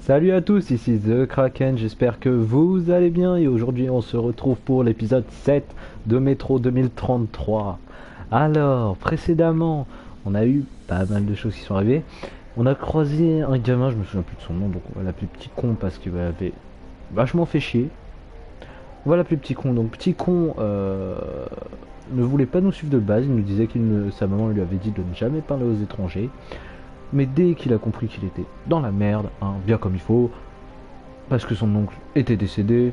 Salut à tous, ici The Kraken, j'espère que vous allez bien et aujourd'hui on se retrouve pour l'épisode 7 de Metro 2033. Alors, précédemment, on a eu pas mal de choses qui sont arrivées. On a croisé un gamin, je me souviens plus de son nom, donc on va l'appeler Petit Con parce qu'il avait vachement fait chier. On va l'appeler Petit Con, donc Petit Con ne voulait pas nous suivre de base, il nous disait sa maman lui avait dit de ne jamais parler aux étrangers. Mais dès qu'il a compris qu'il était dans la merde, hein, bien comme il faut, parce que son oncle était décédé,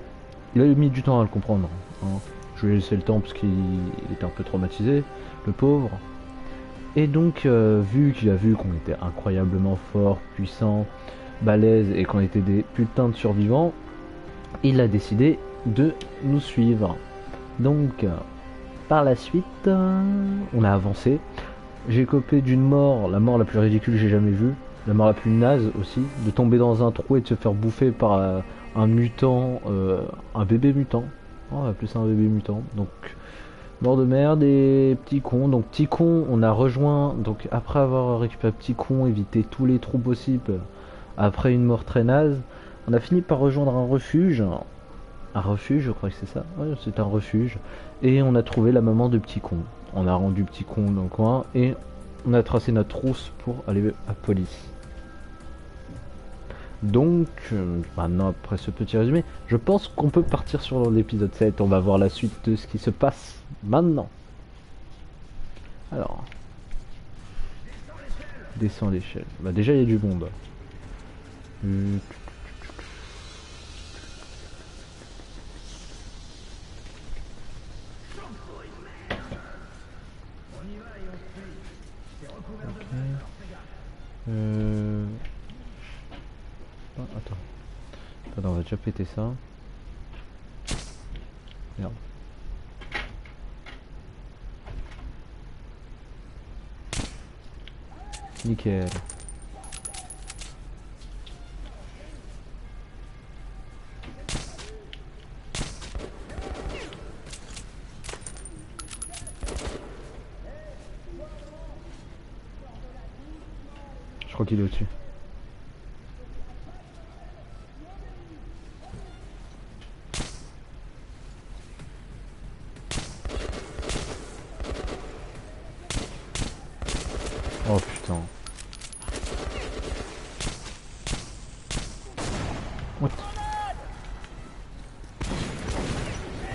il a mis du temps à le comprendre, hein. Je lui ai laissé le temps parce qu'il était un peu traumatisé, le pauvre. Et donc, vu qu'il a vu qu'on était incroyablement fort, puissant, balèze et qu'on était des putains de survivants, il a décidé de nous suivre. Donc, par la suite, on a avancé. J'ai copé d'une mort, la mort la plus ridicule que j'ai jamais vue, la mort la plus naze aussi, de tomber dans un trou et de se faire bouffer par un mutant, un bébé mutant. On va appeler ça un bébé mutant. Donc, mort de merde et petit con. Donc, petit con, on a rejoint, donc après avoir récupéré petit con, évité tous les trous possibles, après une mort très naze, on a fini par rejoindre un refuge. Un refuge, je crois que c'est ça. Ouais, c'est un refuge. Et on a trouvé la maman de petit con. On a rendu petit con dans le coin et on a tracé notre trousse pour aller à police. Donc, maintenant, après ce petit résumé, je pense qu'on peut partir sur l'épisode 7. On va voir la suite de ce qui se passe maintenant. Alors, descends l'échelle. Bah, déjà, il y a du monde. Euh... Ah, attends. Attends, on va déjà péter ça. Merde. Nickel. Je crois qu'il est au-dessus. Oh putain. What?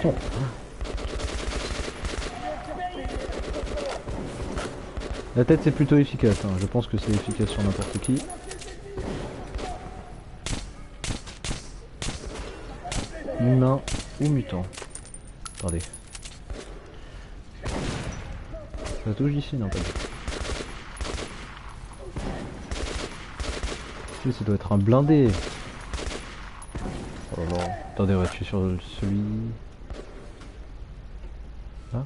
Oh. La tête c'est plutôt efficace, hein. Je pense que c'est efficace sur n'importe qui. Humain ou mutant. Attendez. Ça touche d'ici, non pas du tout. Ça doit être un blindé. Oh là là. Attendez, on va tuer sur celui... Là.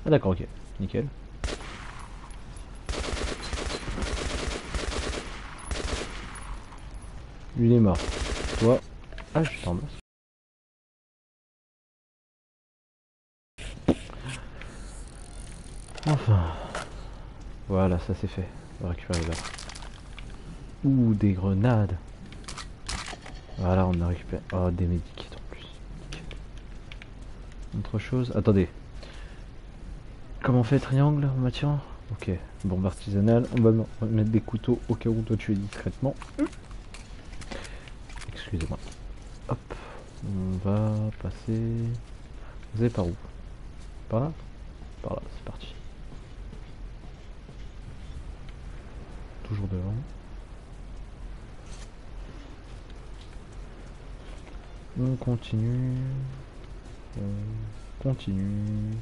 Ah d'accord, ok. Nickel. Lui il est mort. Toi... Ah, je t'en masse. Enfin... Voilà, ça c'est fait. On va récupérer là. Ouh, des grenades. Voilà, on a récupéré... Oh, des médikits en plus. Autre chose... Attendez. Comment on fait triangle, Mathieu? Ok, bombe artisanale. On va mettre des couteaux au cas où on doit tuer discrètement. Excusez-moi. Hop. On va passer... Vous allez par où? Par là? Par là, c'est parti. Toujours devant. On continue. On continue.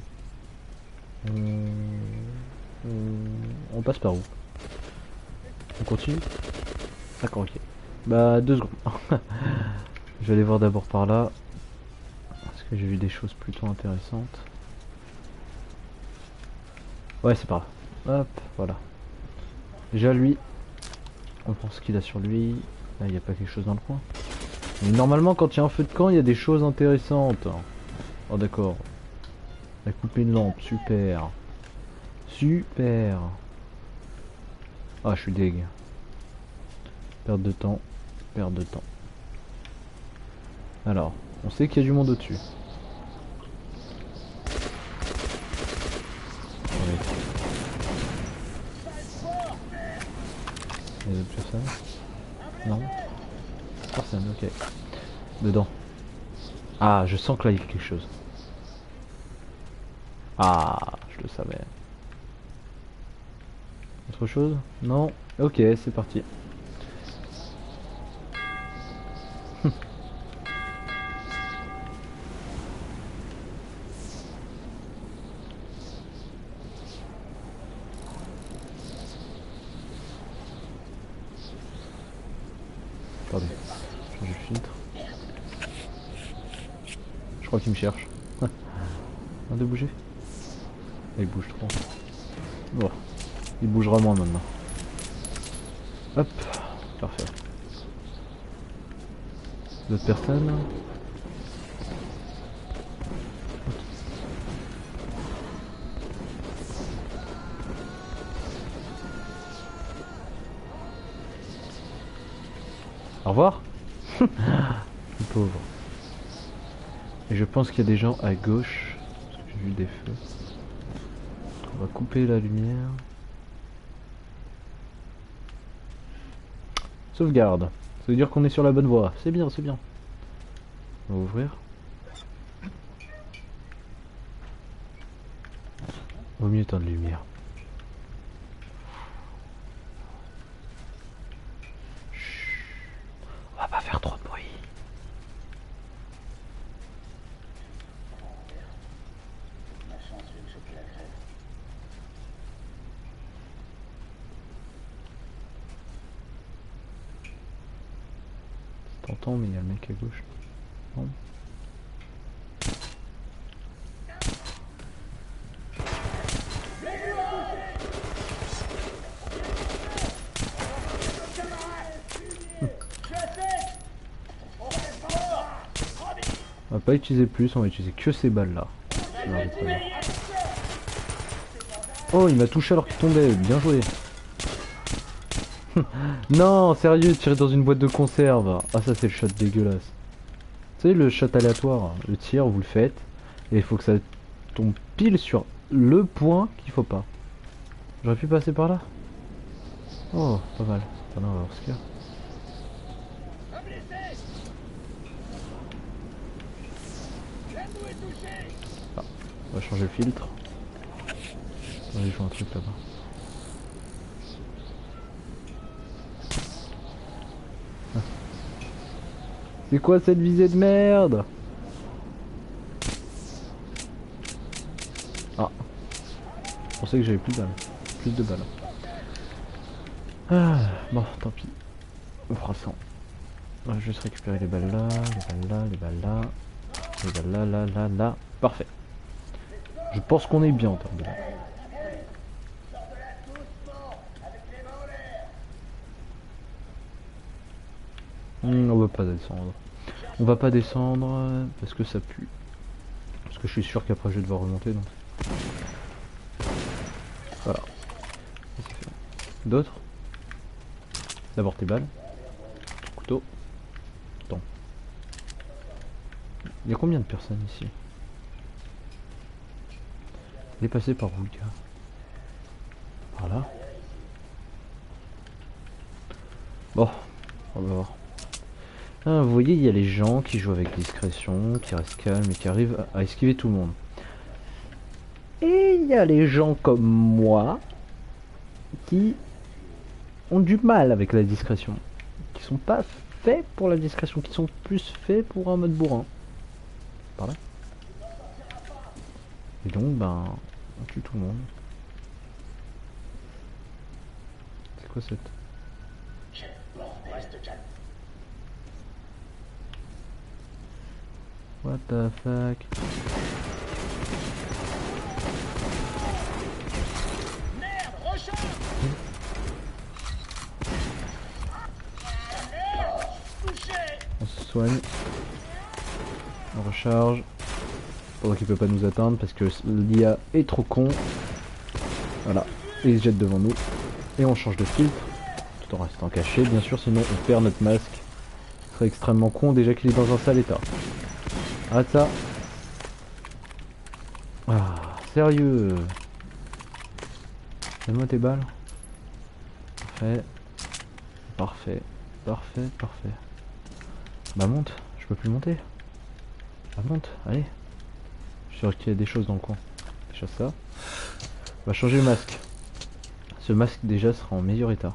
On passe par où? On continue? D'accord, ok. Bah, 2 secondes. Je vais aller voir d'abord par là. Parce que j'ai vu des choses plutôt intéressantes. Ouais, c'est par là. Hop, voilà. Déjà, lui. On pense qu'il a sur lui. Là, il n'y a pas quelque chose dans le coin. Mais normalement, quand il y a un feu de camp, il y a des choses intéressantes. Oh, d'accord. Il a coupé une lampe, super. Super. Ah, je suis deg. Perte de temps. Perte de temps. Alors, on sait qu'il y a du monde au-dessus. Il y a d'autres personnes? Non? Personne, ok. Dedans. Ah, je sens que là il y a quelque chose. Ah, je le savais. Autre chose? Non? Ok, c'est parti. Pardon, changer le filtre. Je crois qu'il me cherche. Un de bouger. Il bouge trop. Bon, il bougera moins maintenant. Hop, parfait. D'autres personnes? Au revoir. Le pauvre. Et je pense qu'il y a des gens à gauche. Parce que j'ai vu des feux. On va couper la lumière. Sauvegarde. Ça veut dire qu'on est sur la bonne voie. C'est bien, c'est bien. On va ouvrir. Vaut mieux éteindre la lumière. Chut. On va pas faire trop de bruit. T'entends, mais il y a le mec à gauche. Non. On va pas utiliser plus, on va utiliser que ces balles là. Oh, il m'a touché alors qu'il tombait, bien joué. Non, sérieux, tirer dans une boîte de conserve. Ah, ça c'est le shot dégueulasse. Vous savez, le shot aléatoire, le tir, vous le faites, et il faut que ça tombe pile sur le point qu'il faut pas. J'aurais pu passer par là. Oh, pas mal. Attends, on va voir ce qu'il y a. Ah, on va changer le filtre. Attendez, je vois un truc là-bas. Ah. C'est quoi cette visée de merde? Ah. Je pensais que j'avais plus de balles. Plus de balles. Ah, bon, tant pis. On fera ça. On va juste récupérer les balles là, les balles là, les balles là. Les balles là, là, là, là. Parfait. Je pense qu'on est bien en termes de balles. On va pas descendre. On va pas descendre parce que ça pue. Parce que je suis sûr qu'après je vais devoir remonter donc. Voilà. D'autres? D'abord tes balles. Couteau. Attends. Il y a combien de personnes ici? Il est passé par où le gars? Par là? Bon, on va voir. Ah, vous voyez, il y a les gens qui jouent avec discrétion, qui restent calmes et qui arrivent à esquiver tout le monde. Et il y a les gens comme moi qui ont du mal avec la discrétion. Qui sont pas faits pour la discrétion, qui sont plus faits pour un mode bourrin. Par là. Et donc, ben, on tue tout le monde. C'est quoi cette... What the fuck? On se soigne. On recharge. Pendant qu'il peut pas nous atteindre parce que l'IA est trop con. Voilà. Et il se jette devant nous. Et on change de filtre. Tout tout en restant caché, bien sûr, sinon on perd notre masque. Ce serait extrêmement con déjà qu'il est dans un sale état. Arrête ça. Ah, sérieux. Donne-moi tes balles. Parfait. Parfait. Parfait, parfait. Bah monte, je peux plus monter. Bah monte, allez. Je suis sûr qu'il y a des choses dans le coin. Déjà ça. On va changer le masque. Ce masque déjà sera en meilleur état.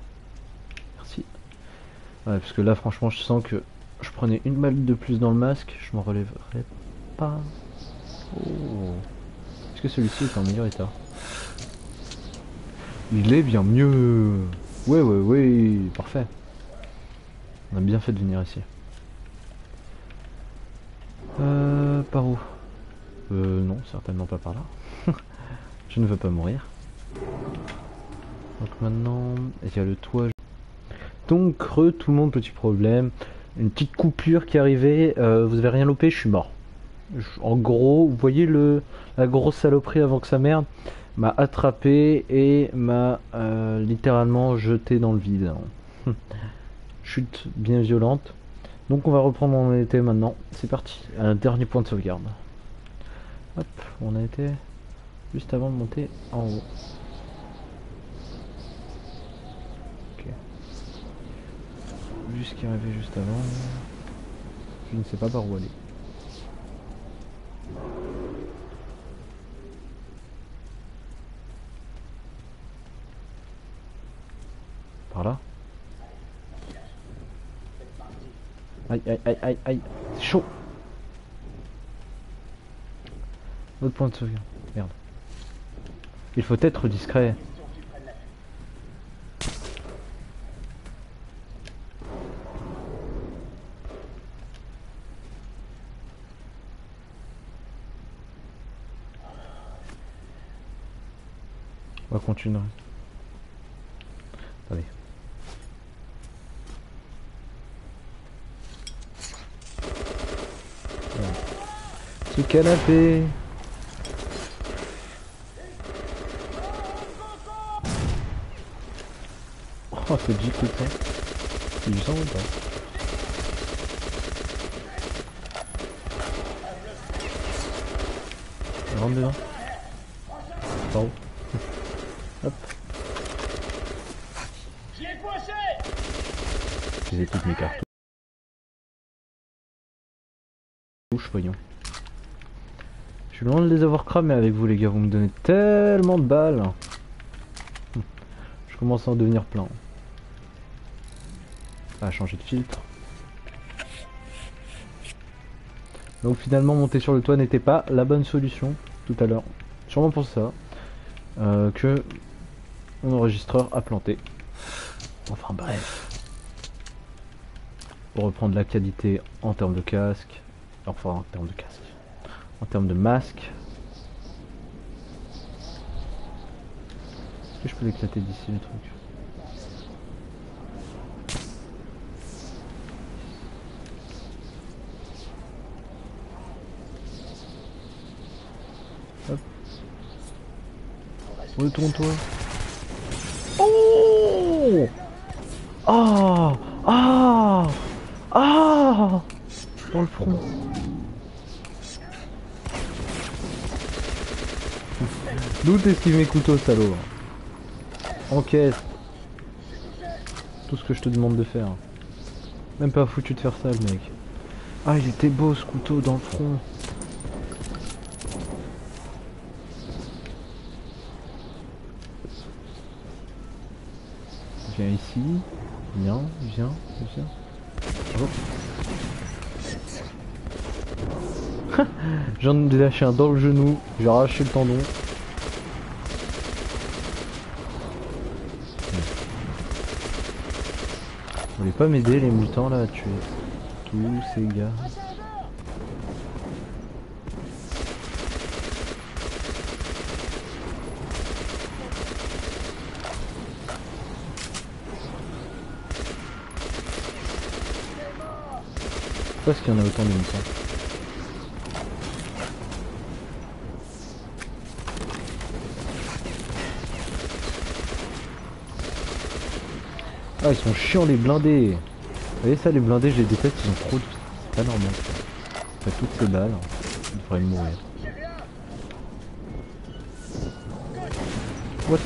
Merci. Ouais, parce que là franchement je sens que je prenais une balle de plus dans le masque, je m'en relèverais pas. Oh. Est-ce que celui-ci est en meilleur état? Il est bien mieux. Ouais, ouais, ouais, parfait. On a bien fait de venir ici. Par où? Non, certainement pas par là. Je ne veux pas mourir. Donc maintenant, il y a le toit. Donc, creux, tout le monde, petit problème. Une petite coupure qui est arrivée. Vous avez rien loupé, je suis mort. En gros, vous voyez la grosse saloperie avant que ça merde m'a attrapé et m'a littéralement jeté dans le vide. Chute bien violente. Donc on va reprendre où on était maintenant. C'est parti. Un dernier point de sauvegarde. Hop, on a été juste avant de monter en haut. Ok. Vu ce qui est arrivé juste avant. Je ne sais pas par où aller. Par là. Aïe aïe aïe aïe aïe. C'est chaud. Autre point de sauvegarde. Merde. Il faut être discret. On va continuer. Allez. Voilà. Ce canapé. Oh, c'est Jeep le temps. C'est du sang ou pas? On rentre dedans. Par où? Hop. J'ai toutes mes cartes. Voyons. Je suis loin de les avoir cramés avec vous les gars, vous me donnez tellement de balles. Je commence à en devenir plein. Ah, changer de filtre. Donc finalement monter sur le toit n'était pas la bonne solution tout à l'heure. Sûrement pour ça que mon enregistreur a planté. Enfin bref. Pour reprendre la qualité en termes de casque. Enfin en termes de casque. En termes de masque. Est-ce que je peux l'éclater d'ici le truc? Hop. Retourne-toi. Oh! Ah! Ah! Ah! Dans le front. D'où t'esquives mes couteaux, salaud? Encaisse. Tout ce que je te demande de faire. Même pas foutu de faire ça, le mec. Ah, il était beau ce couteau dans le front. Viens ici. Viens, viens, viens. Oh. J'en ai lâché un dans le genou. J'ai arraché le tendon. Vous voulez pas m'aider les mutants là à tuer tous ces gars? Pourquoi est-ce qu'il y en a autant de mutants? Ah, ils sont chiants les blindés. Vous voyez ça, les blindés, je les déteste, ils ont trop de... C'est pas normal. Après toutes ces balles, il devrait mourir. What?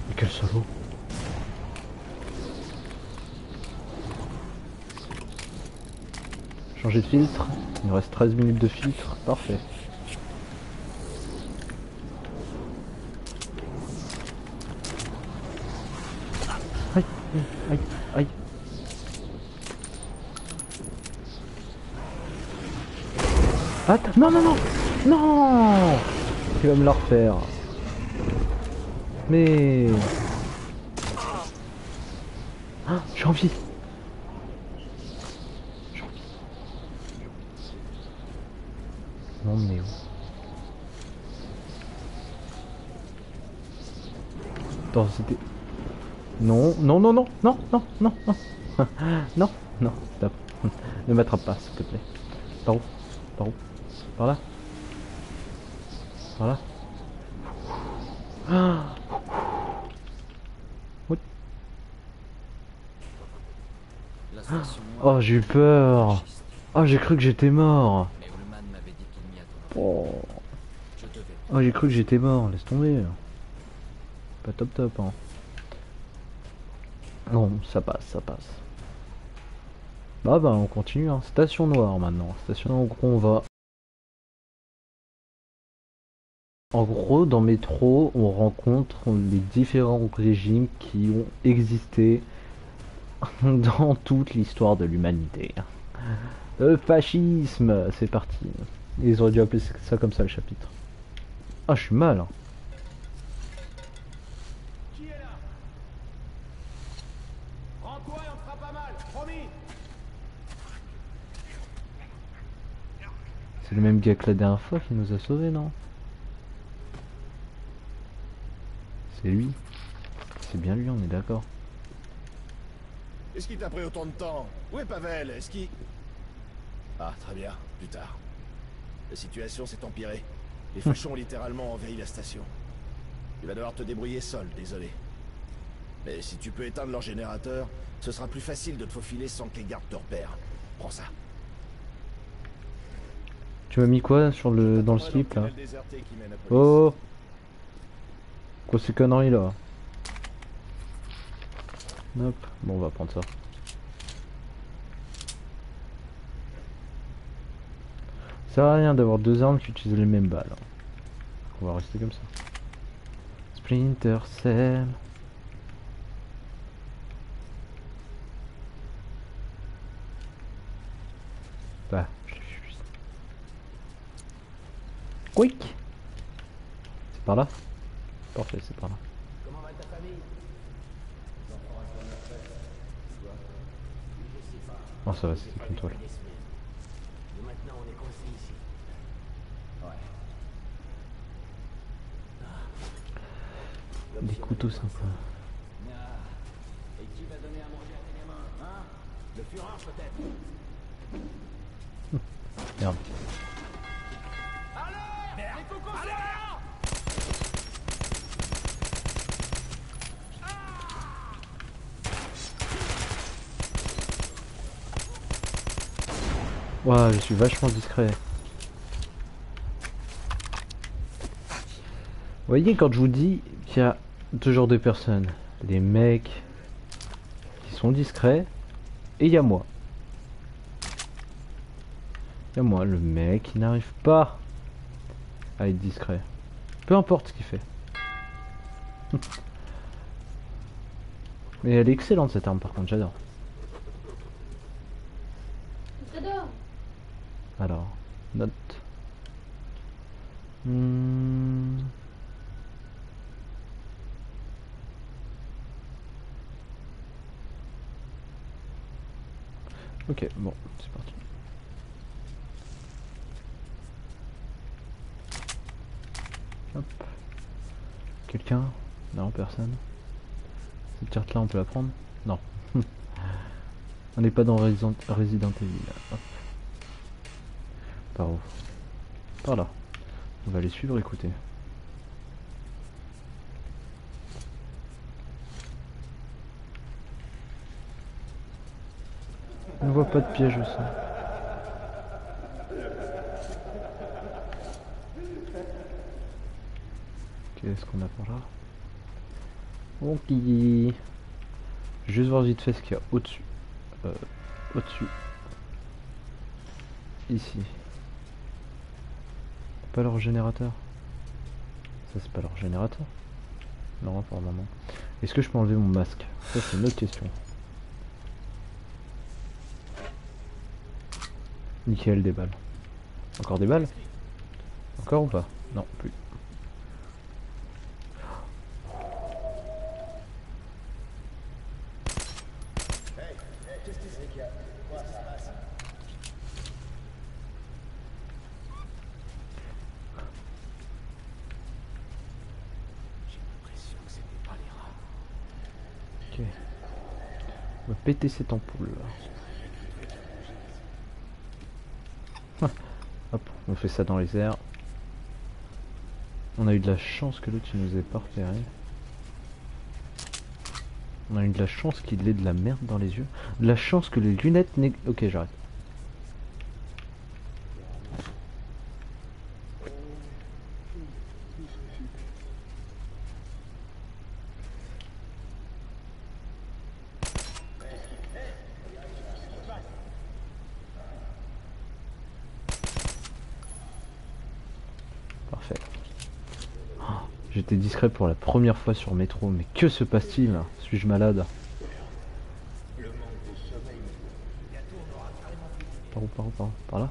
Mais quel salaud! Changer de filtre. Il nous reste 13 minutes de filtre. Parfait. Aïe, aïe, aïe. Attends, non, non, non! Non! Il va me la refaire. Mais... Ah, j'ai envie. Non mais où? Attends, c'était... Non, non, non, non, non, non, non, non. Non, non, stop. Ne m'attrape pas, s'il te plaît. Par où? Par où? Par là? Par là? Ah. What? Oh, j'ai eu peur. Oh, j'ai cru que j'étais mort. Oh, oh j'ai cru que j'étais mort. Laisse tomber. Pas top top, hein. Non, ça passe, ça passe. Bah on continue, hein. Station noire maintenant. Station en gros on va... En gros dans Métro on rencontre les différents régimes qui ont existé dans toute l'histoire de l'humanité. Le fascisme, c'est parti. Ils auraient dû appeler ça comme ça le chapitre. Ah je suis mal, hein. C'est le même gars que la dernière fois qui nous a sauvés, non? C'est lui. C'est bien lui, on est d'accord. Est-ce qu'il t'a pris autant de temps? Où est Pavel? Est-ce qu'il... Ah, très bien, plus tard. La situation s'est empirée. Les fachos ont littéralement envahi la station. Tu vas devoir te débrouiller seul, désolé. Mais si tu peux éteindre leur générateur, ce sera plus facile de te faufiler sans que les gardes te repèrent. Prends ça. Tu m'as mis quoi sur le dans le slip là? Oh, quoi ces conneries là? Hop, bon on va prendre ça. Ça sert à rien d'avoir deux armes qui utilisent les mêmes balles. On va rester comme ça. Splinter Cell. Bah, je suis... Quick. C'est par là? Parfait, c'est par là. Comment va ta famille? Non, ça va, c'était qu'une toile. Maintenant on est coincé ici. Ouais. Des couteaux sympas. Et qui va donner à manger à tes gamins, hein? Le Führer peut-être? Merde. Ouah, je suis vachement discret. Vous voyez, quand je vous dis qu'il y a deux genres de personnes, les mecs qui sont discrets, et il y a moi. Il y a moi, le mec qui n'arrive pas à être discret. Peu importe ce qu'il fait. Mais elle est excellente cette arme par contre, j'adore. Alors, note. Ok, bon, c'est parti. Hop. Quelqu'un? Non, personne. Cette carte là on peut la prendre? Non. On n'est pas dans Resident Evil. Hop. Par où? Par là. On va les suivre, écoutez. Je ne vois pas de piège aussi. Qu'est-ce qu'on a par là? Ok. Juste voir vite fait ce qu'il y a au-dessus. Au-dessus. Ici. Pas leur générateur. Ça c'est pas leur générateur. Non, pour le moment. Est-ce que je peux enlever mon masque? Ça c'est une autre question. Nickel, des balles. Encore des balles? Encore ou pas? Non, plus. Ok. On va péter cette ampoule. Hop, on fait ça dans les airs. On a eu de la chance que l'autre il nous ait pas repéré. On a eu de la chance qu'il ait de la merde dans les yeux. De la chance que les lunettes n'aient... Ok, j'arrête. Parfait. Oh, j'étais discret pour la première fois sur métro, mais que se passe-t-il? Suis-je malade? Par où, par où, par où? Par là?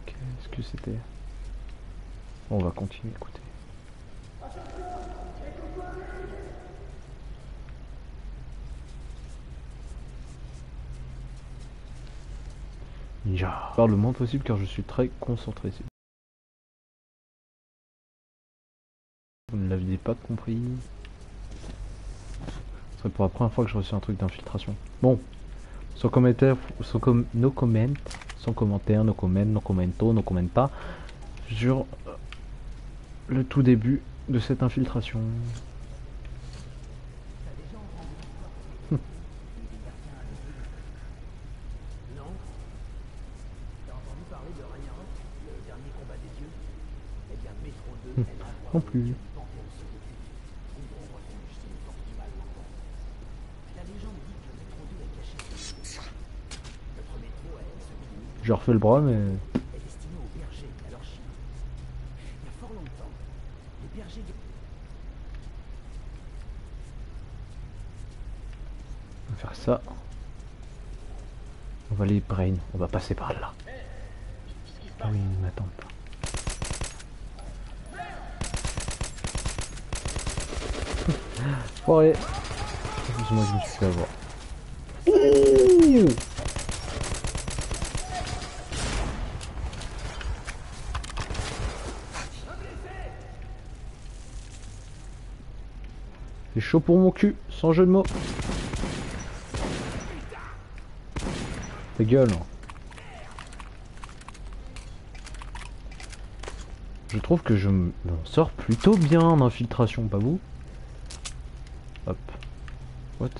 Qu'est-ce que c'était? Bon, on va continuer, écoutez. Ninja. Je parle le moins possible car je suis très concentré. Vous ne l'aviez pas compris. Ce serait pour la première fois que je reçois un truc d'infiltration. Bon, sans commentaire, no comment, sans commentaire, no comment, no commento, no commenta, sur le tout début de cette infiltration. Non plus. Je refais le bras, mais... On va faire ça. On va aller brain, on va passer par là. Ah oui, ils m'attendent pas. Foiré. Excuse-moi, je me suis fait avoir. Ouh. C'est chaud pour mon cul, sans jeu de mots. Ta gueule. Je trouve que je m'en sors plutôt bien en infiltration, pas vous? Hop. What?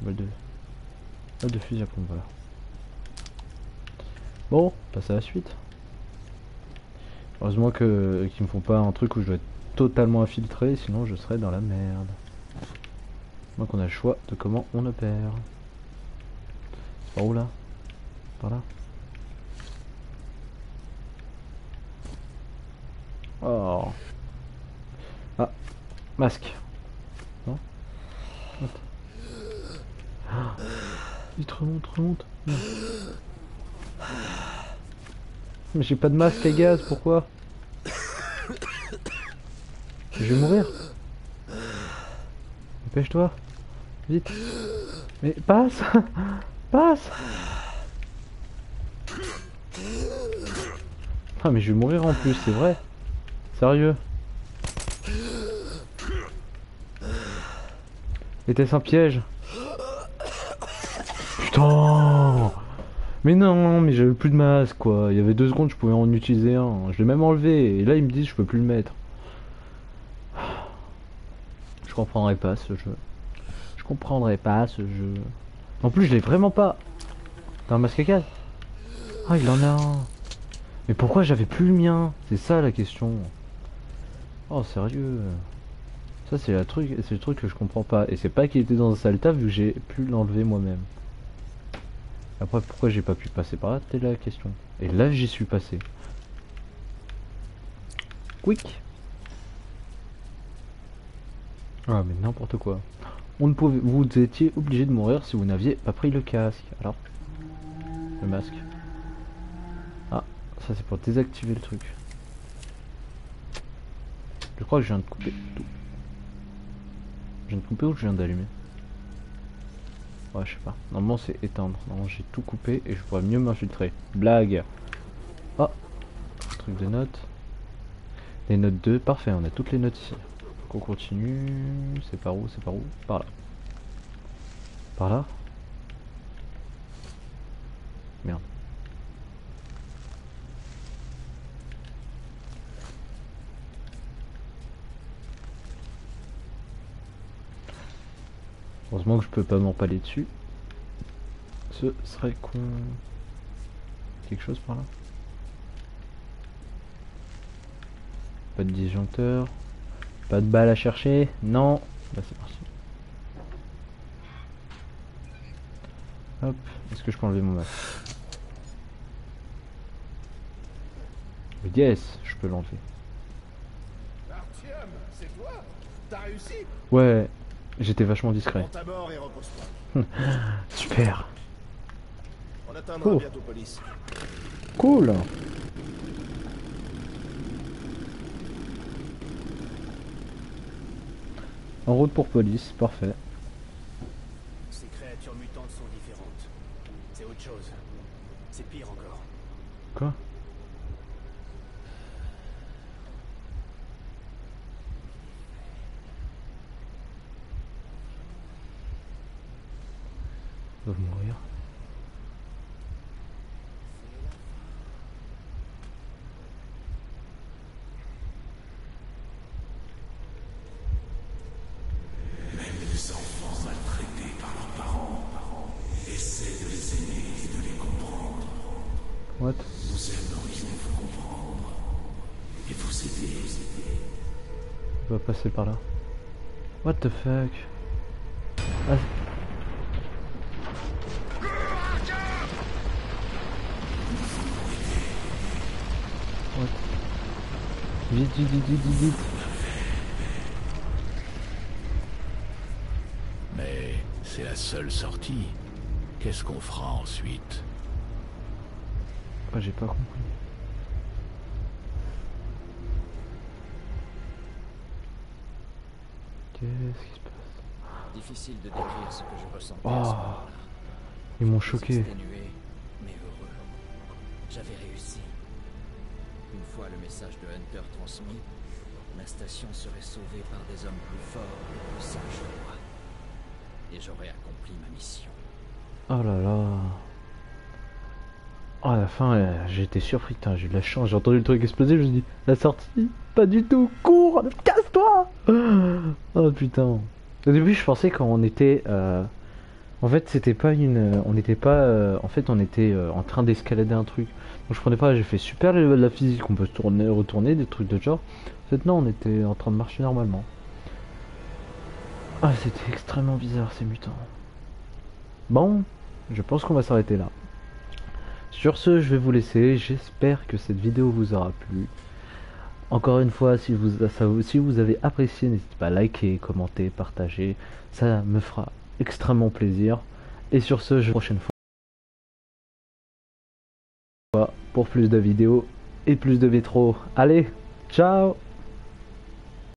Balle de fusil à pompe, voilà. Bon, on passe à la suite. Heureusement qu'ils me font pas un truc où je dois être totalement infiltré, sinon je serais dans la merde. Donc on a le choix de comment on opère. Par où là? Par là? Oh. Ah, masque. Non? Ah. Vite remonte, remonte. Non. Mais j'ai pas de masque à gaz, pourquoi? Je vais mourir. Dépêche-toi. Vite. Mais passe. Passe. Ah mais je vais mourir en plus, c'est vrai. Sérieux. Était-ce un piège? Putain. Mais non, mais j'avais plus de masque quoi. Il y avait 2 secondes, je pouvais en utiliser un. Je l'ai même enlevé. Et là, ils me disent je peux plus le mettre. Je comprendrai pas ce jeu. Je comprendrai pas ce jeu. En plus, je l'ai vraiment pas. T'as un masque à gaz? Ah, il en a un. Mais pourquoi j'avais plus le mien? C'est ça la question. Oh, sérieux. Ça, c'est le truc que je comprends pas. Et c'est pas qu'il était dans un sale tas vu que j'ai pu l'enlever moi-même. Après, pourquoi j'ai pas pu passer par là? C'était la question. Et là, j'y suis passé. Quick. Ah, mais n'importe quoi. Vous étiez obligé de mourir si vous n'aviez pas pris le casque. Alors, le masque. Ah, ça c'est pour désactiver le truc. Je crois que je viens de couper tout. Je viens de couper ou je viens d'allumer? Ouais, je sais pas. Normalement c'est éteindre. Normalement j'ai tout coupé et je pourrais mieux m'infiltrer. Blague. Oh, truc de notes. Les notes 2, parfait, on a toutes les notes ici. Donc on continue. C'est par où? C'est par où? Par là. Par là? Merde. Heureusement que je peux pas m'empaler dessus. Ce serait con. Quelque chose par là? Pas de disjoncteur. Pas de balle à chercher. Non. Bah c'est parti. Hop. Est-ce que je peux enlever mon masque? Yes, je peux l'enlever. Artyom, c'est toi? T'as réussi? Ouais, j'étais vachement discret. Monte à bord et repose-toi. Super. On atteindra Oh. bientôt police. Cool. En route pour police, parfait. Ces créatures mutantes sont différentes. C'est autre chose. C'est pire encore. Quoi? Ils doivent mourir. Les enfants maltraités par leurs parents essaient de les aimer et de les comprendre. What? Nous aimerions vous comprendre et vous aider. On va passer par là. What the fuck? Ah. What? Vite, vite, vite, vite, vite, vite. Mais c'est la seule sortie. Qu'est-ce qu'on fera ensuite? Ah, j'ai pas compris. Qu'est-ce qui se passe? Difficile de décrire ce que je ressentais Oh. à ce moment-là. Ils m'ont Je suis choqué. exténué, mais heureux. J'avais réussi. Une fois le message de Hunter transmis, la station serait sauvée par des hommes plus forts et plus sages que moi. Et j'aurais accompli ma mission. Oh là là. Oh, à la fin, j'ai été surpris. J'ai eu de la chance. J'ai entendu le truc exploser. Je me suis dit, la sortie? Pas du tout. Cours, casse-toi. Oh putain. Au début, je pensais qu'on était. En fait, c'était pas une. On n'était pas. En fait, on était en train d'escalader un truc. Donc, je prenais pas. J'ai fait super les levels de la physique. On peut se tourner, retourner, des trucs de genre. En fait, non, on était en train de marcher normalement. Ah, c'était extrêmement bizarre ces mutants. Bon, je pense qu'on va s'arrêter là. Sur ce, je vais vous laisser. J'espère que cette vidéo vous aura plu. Encore une fois, si vous avez apprécié, n'hésitez pas à liker, commenter, partager. Ça me fera extrêmement plaisir. Et sur ce, je vous dis à la prochaine fois pour plus de vidéos et plus de métro. Allez, ciao!